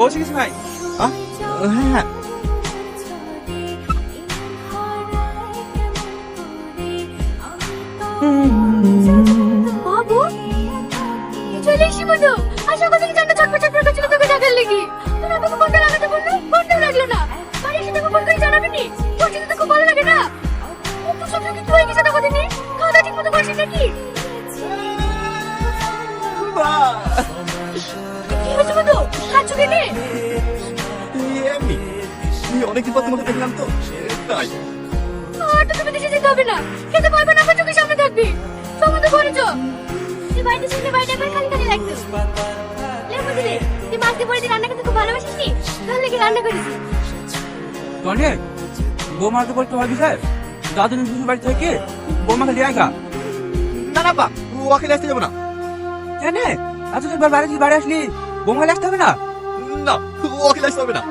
পৌঁছে গেছি ভাই। হ্যাঁ হ্যাঁ। বাবু চলে এসি বলো। আশা করি জানতে ছটফট ছটফট করছিল তোকে ডাকার লাগি। তোর আমাকে ফোনটা লাগাতে বললো, ফোনটাও লাগলো না। বাড়ি এসে তোকে ফোন করে জানাবিনি? তোর জন্য তো খুব ভালো লাগে না। তো সব কি হয়ে গেছে তোকে দিনে? খাওয়া দাওয়া ঠিক মতো করছিস নাকি? কি হয়েছে বলো? কাচ্চু কেনে? এমনি অনেকদিন পর তোমাকে দেখলাম তো তাই। আর তো তুমি দেশে যেতে হবে না। খেতে পারবে না, আমার চোখের সামনে থাকবি। সময় তো ঘরে চল। তুই বাড়িতে শুনতে বাড়িতে একবার খালি খালি লাগতো। লেবু দিলে তুই মাকে বলে রান্না করতে খুব ভালোবাসিস নি? তাহলে কি রান্না করেছিস? টনি বৌমাকে বলতে হবে স্যার, দাদু শ্বশুর বাড়ি থেকে বৌমাকে দিয়ে আয়গা। না না বা ওকে আসতে যাবো না। কেন? আচ্ছা তুই বাড়ি আসলি বৌমাকে আসতে হবে না? না ওকে আসতে হবে না।